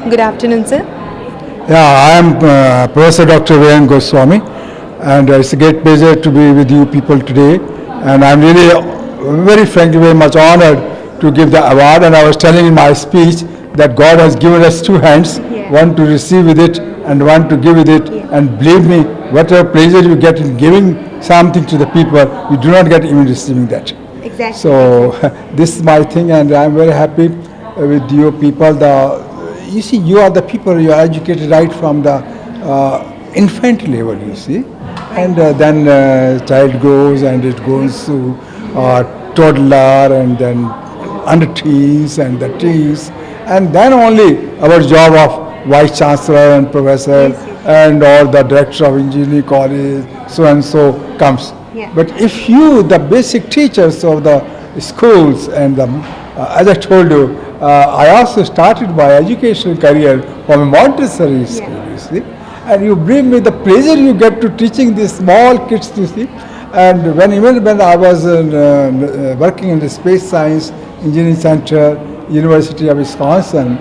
Good afternoon, sir. Yeah, I am Professor Dr. Goswami, and it's a great pleasure to be with you people today. And I'm really, very frankly, very much honored to give the award. And I was telling in my speech that God has given us two hands, one to receive with it and one to give with it. And believe me, whatever pleasure you get in giving something to the people, you do not get even receiving that. Exactly. So this is my thing, and I'm very happy with you people. You see, you are the people, you are educated right from the infant level, you see. And then child grows and it goes to toddler and then under teens and the teens. And then only our job of vice chancellor and professor and all the director of engineering college, so and so comes. Yeah. But if you, the basic teachers of the schools and as I told you, I also started my educational career from a Montessori school, you see. And you bring me the pleasure you get to teaching these small kids, you see. And even when I was working in the Space Science Engineering Center, University of Wisconsin,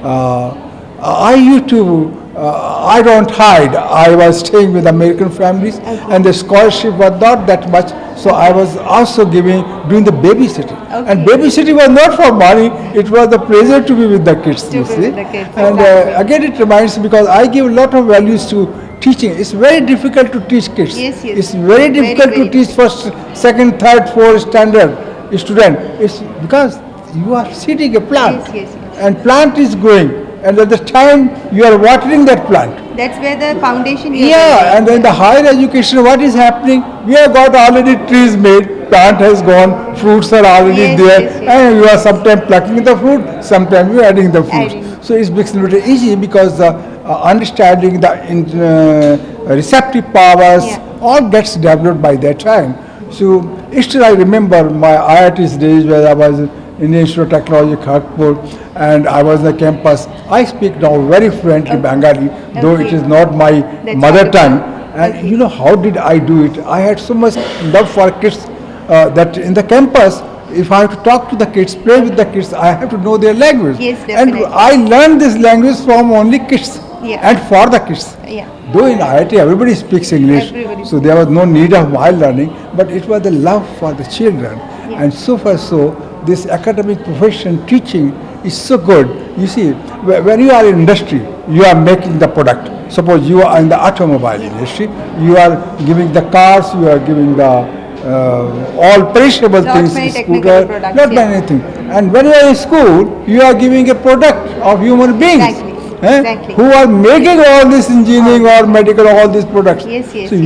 I used to, I don't hide. I was staying with American families, and the scholarship was not that much. So I was also doing the babysitting. And babysitting was not for money, it was the pleasure to be with the kids, you see. And again it reminds me, because I give a lot of values to teaching. It's very difficult to teach kids. It's very difficult to teach first, second, third, fourth standard student. It's because you are seeding a plant. And plant is growing. And at the time you are watering that plant. That's where the foundation is. Yeah, and in the higher education, what is happening? We have got already trees made, plant has gone, fruits are already there, and you are sometimes plucking the fruit, sometimes you are adding the fruit. So it becomes a little easy because the understanding, the receptive powers, all gets developed by that time. So still I remember my IIT's days where I was in the Institute of Technology, Kharagpur, and I was on the campus. I speak now very fluently Bengali, though it is not my mother tongue. And you know how did I do it? I had so much love for kids that in the campus, if I have to talk to the kids, play with the kids, I have to know their language. And I learned this language from only kids and for the kids. Though in IIT everybody speaks English, so there was no need of my learning, but it was the love for the children. And so far so, this academic profession, teaching, is so good. You see, when you are in industry, you are making the product. Suppose you are in the automobile industry, you are giving the cars, you are giving the all perishable things, scooter, not anything. And when you are in school, you are giving a product of human beings. Who are making all this engineering or medical, all these products. So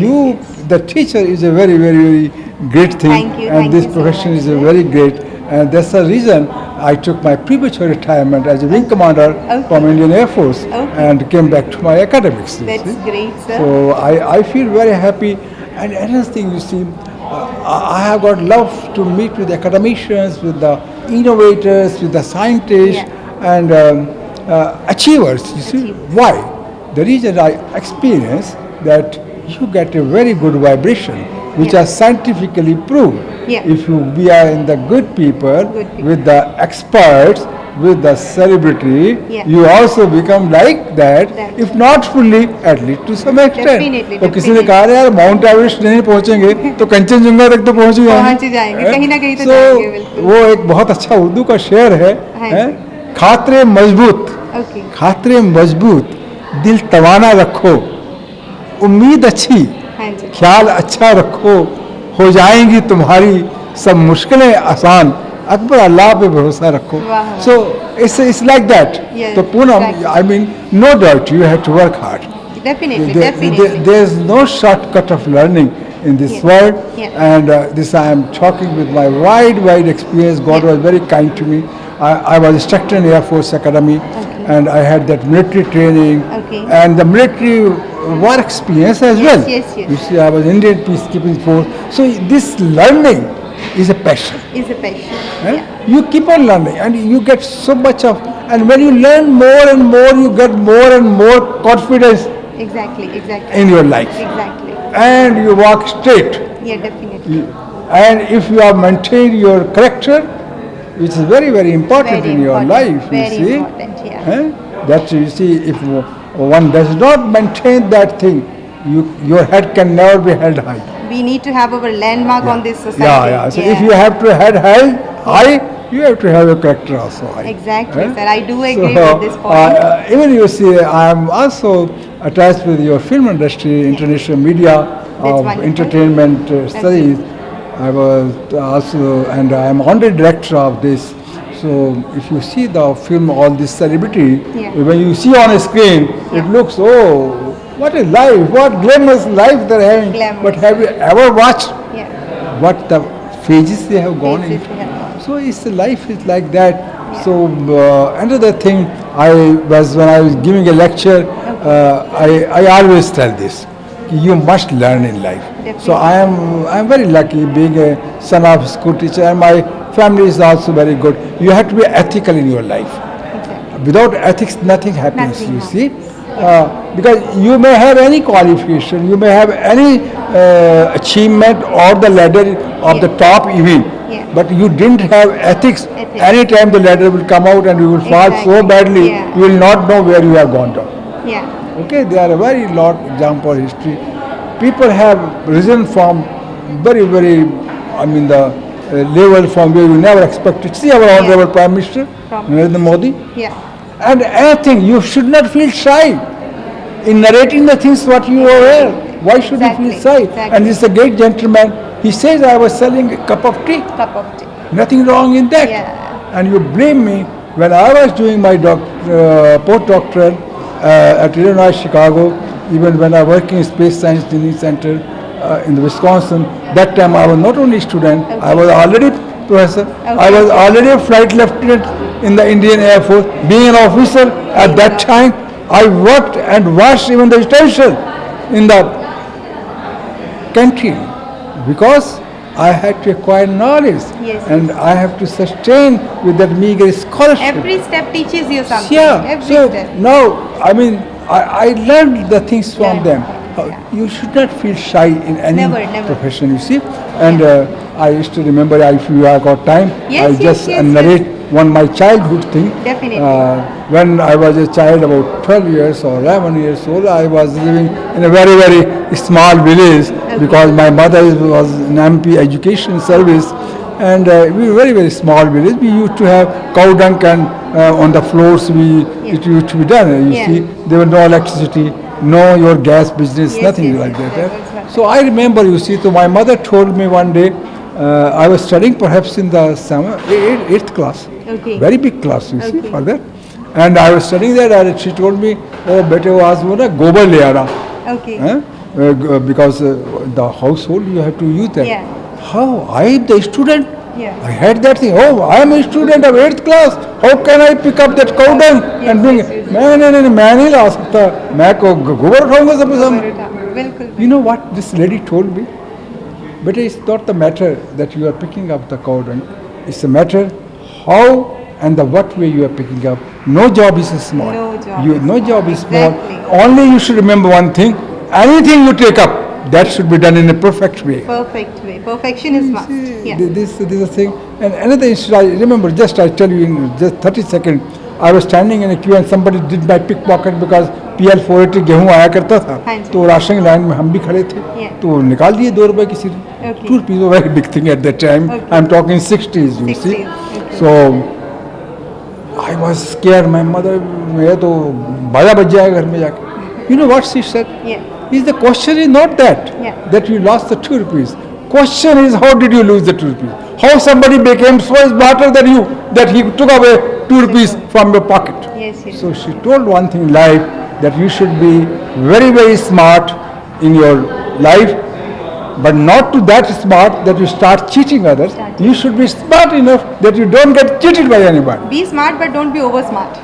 the teacher is a very, very, very great thing, and this profession is a very great, and that's the reason I took my premature retirement as a wing commander from Indian Air Force and came back to my academics. That's great, sir. So I feel very happy. And another thing, you see, I have got love to meet with academicians, with the innovators, with the scientists, and achievers. You see, why? The reason I experience that you get a very good vibration, which are scientifically proved. If we are in the good people, with the experts, with the celebrity, you also become like that, if not fully, at least to some extent. तो किसी ने कहा यार mount Everest नहीं पहुंचेंगे तो कंचनजंगा तक तो पहुंच जाएंगे, कहीं ना कहीं तो जाएंगे, बिल्कुल। वो एक बहुत अच्छा उर्दू का शेर है, खातरे मजबूत, खातरे मजबूत, दिल तवाना रखो, उम्मीद अच्छी, ख्याल अच्छा रखो, हो जाएंगी तुम्हारी सब मुश्किलें आसान, अकबर अल्लाह पे भरोसा रखो. So it's like that. So Poonam, I mean, no doubt you have to work hard. Definitely, there is no shortcut of learning in this world, and this I am talking with my wide experience. God was very kind to me. I was instructor in Air Force Academy, and I had that military training and the military war experience as well. You see, I was Indian peacekeeping force. So this learning is a passion. You keep on learning, and you get so much of, and when you learn more and more, you get more and more confidence. Exactly. In your life. Exactly. And you walk straight. Yeah, definitely. And if you have maintained your character, which is very important in your life, very you see. Important, That you see, if one does not maintain that thing, your head can never be held high. We need to have our landmark on this society. Yeah. So if you have to head high, you have to have a character also high. Exactly, Eh? sir. I do agree with this point. Even you see, I am also attached with your film industry, international media, wonderful. entertainment studies. I was also, and I am honorary director of this. So if you see the film, all this celebrity, Yeah. when you see on a screen, it looks, oh, what a life, what glamorous life they're having. Glamorous. But have you ever watched Yeah. what the phases they have gone Phases into? they have gone. So it's life is like that. So another thing, when I was giving a lecture, I always tell this: you must learn in life. So I am very lucky being a son of a school teacher, and my family is also very good. You have to be ethical in your life. Exactly. Without ethics, nothing happens. Nothing You see, because you may have any qualification, you may have any achievement or the ladder of the top even, Yeah. but you didn't have ethics. Ethics. Anytime the ladder will come out and you will fall so Exactly. badly, Yeah. you will not know where you have gone down. Yeah. Okay, there are a very lot example history. People have risen from very, the level from where you never expected. See our honorable Prime Minister, From- Narendra Modi. Yeah. And anything, you should not feel shy in narrating the things what you are aware. Why should you feel Exactly, shy? exactly. And he's a great gentleman. He says, I was selling a cup of tea. Cup of tea. Nothing wrong in that. Yeah. And you blame me when I was doing my postdoctoral at Illinois, Chicago, even when I working in Space Science Training Center in the Wisconsin. That time I was not only student, I was already professor. I was already a flight lieutenant in the Indian Air Force. Being an officer at that time, I worked and washed even the utensil in the canteen because I had to acquire knowledge Yes. and I have to sustain with that meager scholarship. Every step teaches you something. Yeah. Every So step. now, I learned the things from Yeah. them. Yeah. You should not feel shy in any Never, never. profession, you see. And I used to remember, if you have got time, Yes, I'll yes, just yes, narrate one my childhood thing. Definitely. When I was a child, about 12 years or 11 years old, I was living in a very, very small village because my mother was in MP Education Service. And we were very, very small village. We used to have cow dung and on the floors it used to be done. You Yeah. see, there was no electricity, no your gas business, Yes, nothing yes, like yes, that. that was right. So I remember, you see, so my mother told me one day, I was studying perhaps in the 8th class, Okay. very big class, you see, Okay. for that. And I was studying there, and she told me, oh, bete was wo na gobar le aana. Okay. Because the household you have to use that. Yeah. How? I am the student. Yeah. I had that thing. Oh, I am a student of 8th class. How can I pick up that cow dung and bring it? मैं नहीं ला सकता. मैं को गोबर उठाऊंगा सब सब. बिल्कुल. You know what this lady told me? But it's not the matter that you are picking up the cow dung. It's the matter how and the what way you are picking up. No job is small. No job No is job is small. Exactly. Only you should remember one thing. Anything you take up, that should be done in a perfect way. Perfect way. Perfection is must. Yeah. This is a thing. And another incident, I remember, just I tell you in just 30 seconds, I was standing in a queue and somebody did my pickpocket because PL 480 गेहूँ आया करता था. हाँ जी. तो ration line में हम भी खड़े थे. Yeah. तो निकाल दिए 2 रुपए किसी ने. Okay. 2 rupees was a very big thing at that time. Okay. I'm talking 60s, you 60s, see. okay. So I was scared. My mother, मेरा तो बाजा बज जाएगा घर में जाके. You know what she said? Yeah. Is the question is not that Yeah. you lost the 2 rupees. Question is how did you lose the 2 rupees? How somebody became so smarter than you that he took away 2 rupees from your pocket. Yes, yes. So she told one thing in life that you should be very, very smart in your life, but not to that smart that you start cheating others. You should be smart enough that you don't get cheated by anybody. Be smart, but don't be over smart.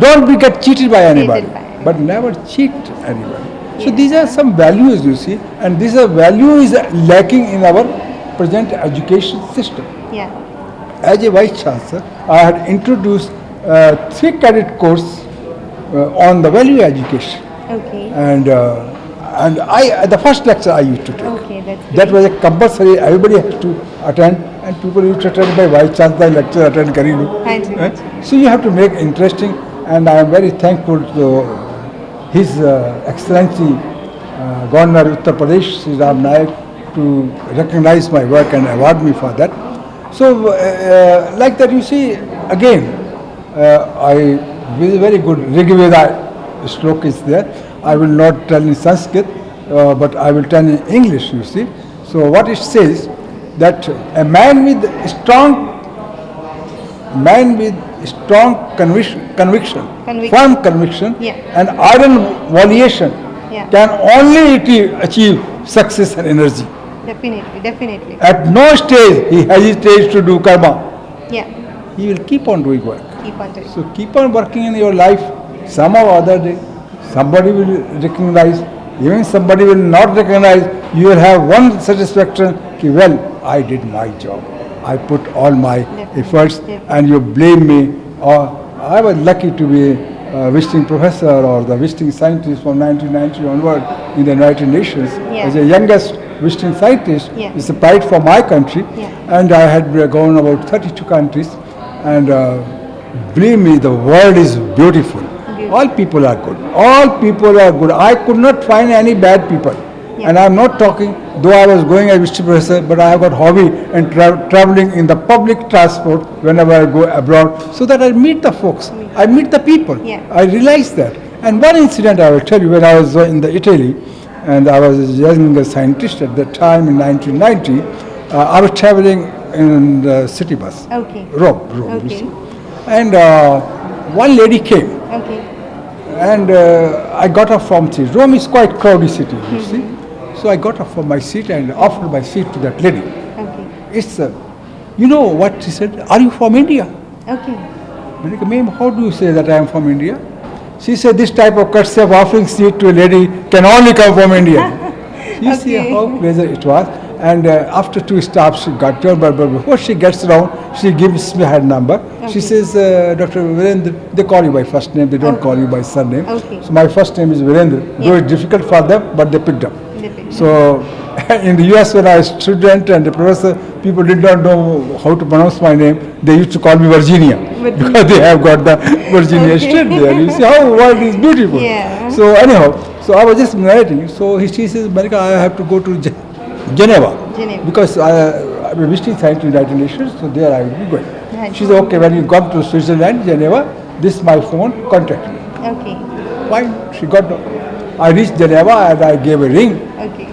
Don't be get cheated by anybody, by anybody. but never cheat anybody. So Yeah. these are some values, you see, and this value is lacking in our present education system. Yeah. As a vice chancellor, I had introduced 3 credit course on the value education, Okay. and the first lecture I used to take. Okay, that's That was a compulsory. Everybody has to attend, and people used to attend by vice chancellor lecture attend करी लो. हाँ जी, हाँ जी. So you have to make interesting, and I am very thankful to His Excellency Governor Uttar Pradesh, Sri Ram Naik, to recognize my work and award me for that. So, like that, you see, again, I with very good Rigveda stroke is there. I will not tell in Sanskrit, but I will tell in English, you see. So what it says, that a man with strong conviction, firm conviction, Yeah. and iron volition Yeah. can only achieve success and energy. Definitely, definitely. At no stage he hesitates to do karma. Yeah. He will keep on doing work. Keep on doing. So keep on working in your life. Somehow or other day, somebody will recognize. Even somebody will not recognize. You will have one satisfaction. Ki, well, I did my job. I put all my Definitely, efforts, definitely. and you blame me. Or I was lucky to be a visiting professor or the visiting scientist from 1990 onward in the United Nations. Yeah. As the youngest visiting scientist, Yeah. it's a pride for my country. Yeah. And I had gone about 32 countries, and believe me, the world is beautiful. All people are good. All people are good. I could not find any bad people. Yeah. And I'm not talking, though I was going as visiting professor, but I have got hobby in traveling in the public transport whenever I go abroad, so that I meet the folks. I meet the people. Yeah. I realize that. And one incident I will tell you, when I was in the Italy, and I was a young scientist at that time in 1990, I was traveling in the city bus. Okay. Rome, you Okay. see. And one lady came, Okay. and I got up from seat. Rome is quite crowded city, you see. So I got up from my seat and offered my seat to that lady. Okay. It's, you know what she said? Are you from India? Okay. I said, ma'am, how do you say that I am from India? She said, this type of courtesy of offering seat to a lady can only come from India. You see Okay. how pleasant it was. And after 2 stops, she got there, but before she gets around, she gives me her number. Okay. She says, Dr. Virendra, they call you by first name, they don't Okay. call you by surname. Okay. So my first name is Virendra, though Yeah. it's difficult for them, but they picked up. Definitely. So in the US, when I was a student and a professor, people did not know how to pronounce my name. They used to call me Virginia, because they have got the Virginia Okay. state there. You see how the world is beautiful. Yeah. So anyhow, so I was just narrating. So she says, Monica, I have to go to Geneva, Geneva. because I'm a visiting scientist in the United Nations, so there I will be going. Right. She said, okay, when you come to Switzerland, Geneva, this is my phone, contact me. Okay. Fine, she got. I reached Geneva and I gave a ring. Okay.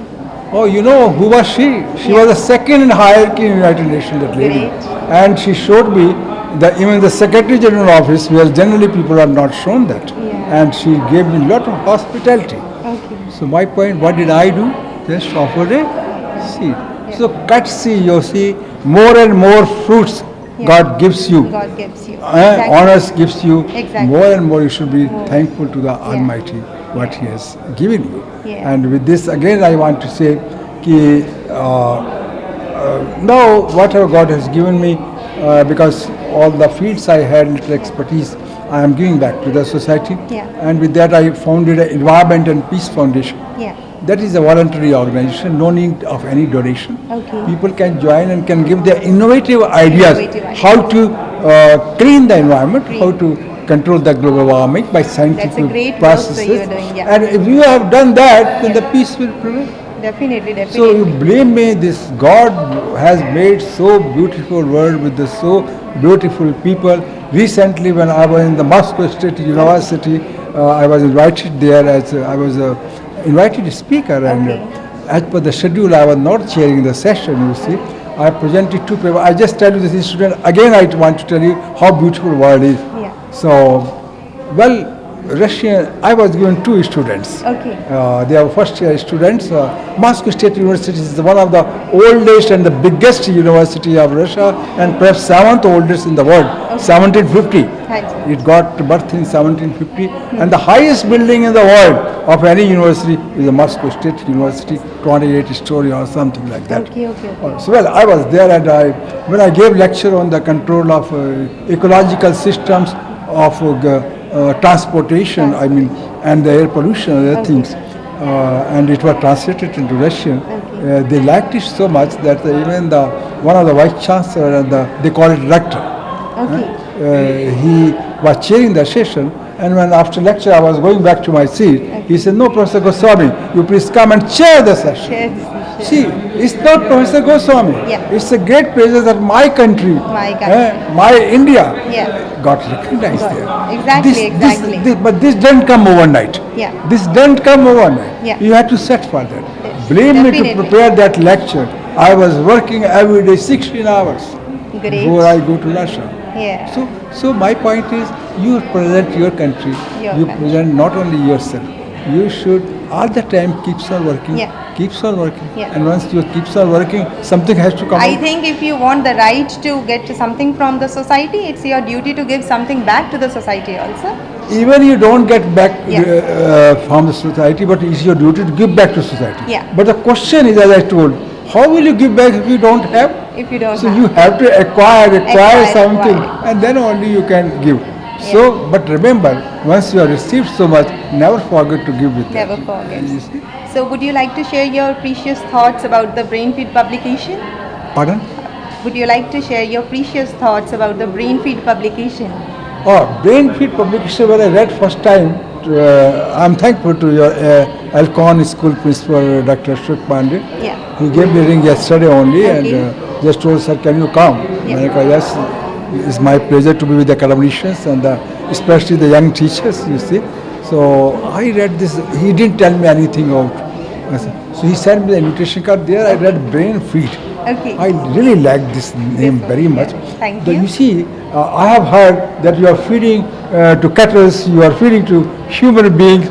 Oh, you know, who was she? She was the second in hierarchy in the United Nations, that lady. Great. And she showed me that even the Secretary General office, where generally people are not shown that. Yeah. And she gave me a lot of hospitality. Okay. So my point, what did I do? Just offered a seed. So courtesy, you see, more and more fruits Yeah. God gives you. God gives you. Exactly. Honors gives you. Exactly. More and more you should be More. thankful to the Almighty, what He has given you. Yeah. And with this, again, I want to say, ki, now whatever God has given me, because all the fields I had little expertise, I am giving back to the society. Yeah. And with that, I founded an Environment and Peace Foundation. Yeah. That is a voluntary organization, no need of any donation. Okay. People can join and can give their innovative ideas, Innovative ideas. how to clean the environment, how to control the global warming by scientific great work processes. that you are doing, yeah. And if you have done that, then the peace will prevail. Definitely, definitely. So you blame me, this God has made so beautiful world with the so beautiful people. Recently when I was in the Moscow State University, I was invited there as I was a invited speaker, and Okay. as per the schedule I was not chairing the session, you see. I presented 2 papers. I just tell you this student, again I want to tell you how beautiful world is. Yeah. So, well, Russian, I was given 2 students. Okay. They are first year students. Moscow State University is one of the oldest and the biggest university of Russia, and perhaps 7th oldest in the world, 1750. Thank you. It got birth in 1750, and the highest building in the world of any university is the Moscow State University, 28-story or something like that. Okay, okay, okay. So well, I was there, and when I gave lecture on the control of ecological systems of transportation, I mean, and the air pollution and other Okay. things, and it was translated into Russian. Okay. They liked it so much that even one of the vice chancellor and they call it rector. Okay. He was chairing the session, and when after lecture I was going back to my seat, he said, "No, Professor Goswami, you please come and chair the session." Share this. See, it's not Professor Goswami. Yeah. It's a great pleasure that my country, My country. my India, Yeah. got recognized Got there. it. Exactly, exactly. But this didn't come overnight. Yeah. This didn't come overnight. Yeah. You had to set for that. Yes, Believe me, to definitely. prepare that lecture, I was working every day 16 hours Great. before I go to Russia. Yeah. So my point is, you present your country. Your You country. present not only yourself. You should all the time keeps on working. Yeah. Keeps on working. Yeah. And once you keeps on working, something has to come I out. think if you want the right to get something from the society, it's your duty to give something back to the society also. Even you don't get back Yeah. from the society, but it's your duty to give back to society. Yeah. But the question is, as I told, how will you give back if you don't have? If you don't So have. you have to acquire Acquire, something, acquire. and then only you can give. So, but remember, once you have received so much, never forget to give with Never that. forget. You see? So would you like to share your precious thoughts about the Brainfeed publication? Pardon? Would you like to share your precious thoughts about the Brainfeed publication? Oh, Brainfeed publication, when I read first time, I'm thankful to your Alcon School principal, Dr. Ashok Pandey. Yeah. He gave me a ring yesterday only Okay. and just told, "Sir, can you come?" Yeah. I said, "Yes, it's my pleasure to be with the academicians and especially the young teachers, you see." So I read this. He didn't tell me anything out. So he sent me the invitation card. There I read Brainfeed. Okay. I really like this name one, very much. yeah. Thank You you. see, I have heard that you are feeding to cattle, you are feeding to human beings,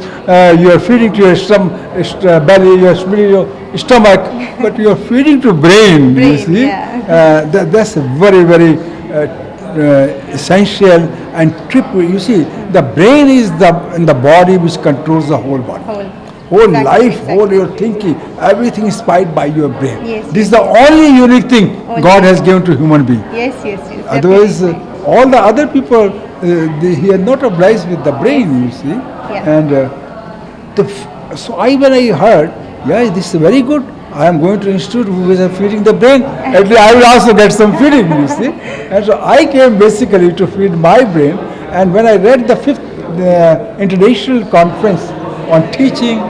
you are feeding to your belly, you are feeding your stomach, but you are feeding to brain, you Brain, see. yeah. That's a very, very essential and triple. You see, the brain is in the body which controls the whole body. Whole Exactly, life, exactly. whole your thinking, everything is inspired by your brain. Yes, This is the only unique thing Only. God has given to human being. Yes, yes, yes. Otherwise, definitely. all the other people, he are not obliged with the brain, you see. Yeah. And so when I heard, yeah, this is very good. I am going to institute who is feeding the brain. At least I will also get some feeding, you see. And so I came basically to feed my brain. And when I read the 5th International Conference on Teaching,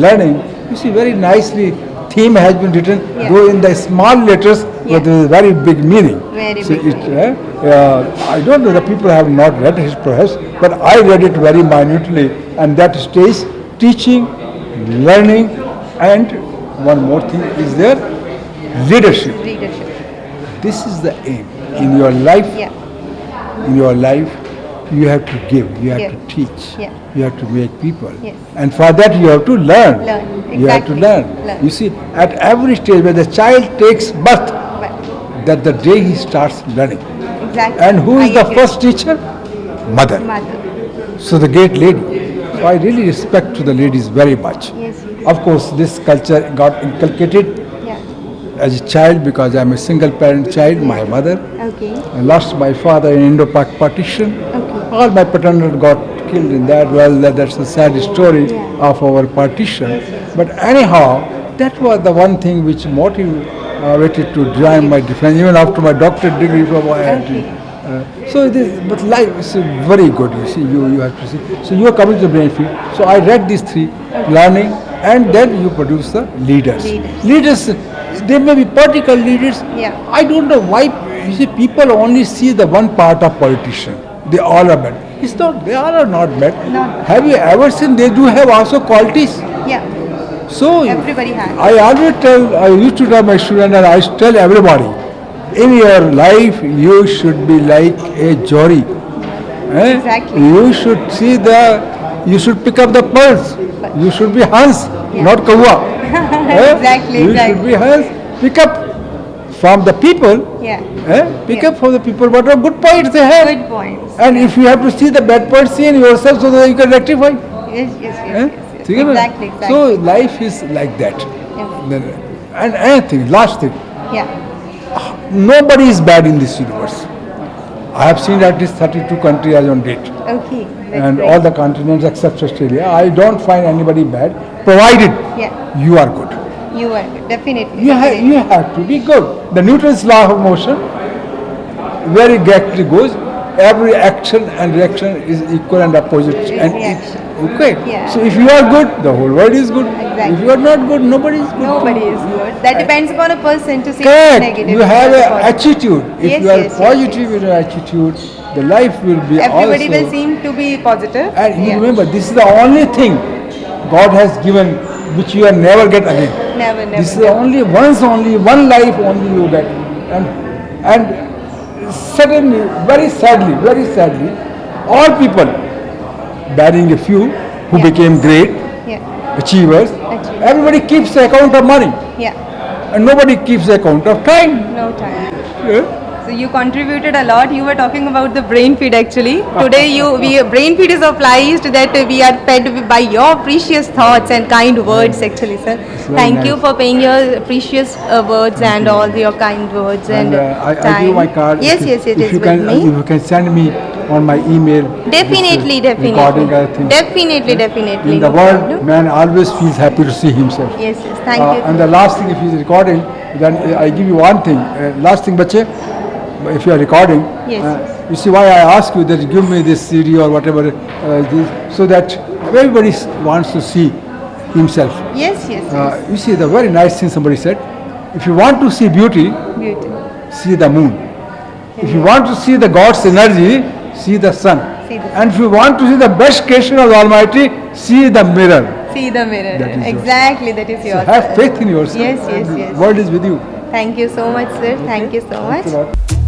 Learning, you see very nicely theme has been written, Yeah. though in the small letters, Yeah. but there is very big meaning. Very So big I don't know, the people have not read his perhaps, but I read it very minutely, and that stays teaching, learning, and one more thing is there, leadership. Readership. This is the aim in your life. Yeah. In your life, you have to give, you have Yeah. to teach, Yeah. you have to make people, Yes. and for that you have to learn. Learn. You have to Exactly. learn. Learn. You see, at every stage when the child takes birth, But that the day he starts learning. exactly. And who is I the agree. first teacher? Mother. Mother. So the great lady. So I really respect to the ladies very much. Yes, yes. Of course, this culture got inculcated Yeah. as a child because I'm a single parent child, my mother. Okay. I lost my father in Indo-Pak partition. Okay. All my paternal got killed in that. Well, that's a sad story Yeah. of our partition. But anyhow, that was the one thing which motivated to join my defense, even after my doctorate degree from IIT. Okay. So it is, but life is very good. You see, you have to see. So you are coming to the Brainfeed. So I read these 3, learning, and then you produce the leaders. Leaders. They may be political leaders. Yeah. I don't know why. You see, people only see the one part of politician. They all are bad. It's not. They all are not bad. No. Have you ever seen? They do have also qualities. Yeah. So Everybody has. I always tell. I used to tell my students, and I tell everybody, in your life you should be like a jury. Exactly. You should see the. You should pick up the pearls. You should be Hans, not Kawa. Exactly, You exactly. should be Hans. Pick up from the people. Yeah. Pick Yeah. up from the people what are good points they have. Good points. And if you have to see the bad points, see in yourself so that you can rectify. Yes, yes, yes, Eh? yes, yes. ठीक है ना? Exactly, exactly. So life is like that. Yeah. And anything, last thing, Yeah. nobody is bad in this universe. I have seen at least 32 countries as on date. Okay. That's And great. all the continents except Australia. I don't find anybody bad, provided Yeah. you are good. You are good. Definitely. You definitely. have to be good. The Newton's law of motion, where it actually goes, every action and reaction is equal and opposite. And reaction. okay. Yeah. So if you are good, the whole world is good. Exactly. If you are not good, nobody is good. Nobody is good. That depends upon a person to see Correct. negative. You have or an positive. attitude. If Yes, you are yes, yes, positive in your attitude, the life will be Everybody also. will seem to be positive. And you Yeah. remember, this is the only thing God has given which you will never get again. Never, never. This is only one life only you get. And suddenly, very sadly, all people, barring a few who Yeah. became great Yeah. achievers, everybody keeps account of money Yeah. and nobody keeps account of time. No time. Yeah. So you contributed a lot. You were talking about the brain feed actually. Today brain feed is obliged that we are fed by your precious thoughts and kind words actually, sir. very Thank you nice. for paying your precious words and all your kind words and, I time. give you my card. Yes, yes, it if is you with can, me. if you can send me on my email. Definitely, this, recording definitely. other things. Definitely. In the no world, problem. man always feels happy to see himself. Yes, yes. Thank you. And the last thing, if he's recording, then I give you one thing. Last thing, bache, if you are recording, Yes. you see why I ask you that you give me this CD or whatever, so that everybody wants to see himself. Yes, yes, yes. You see, the very nice thing somebody said, if you want to see beauty, Beauty. see the moon. If you want to see the God's energy, see the sun. See the sun. And if you want to see the best creation of the Almighty, see the mirror. See the mirror. That is yours. Exactly, that is So yours. have faith in yourself. Yes, yes, and yes. The world is with you. Thank you so much, sir. Thank you so much. Thanks a lot.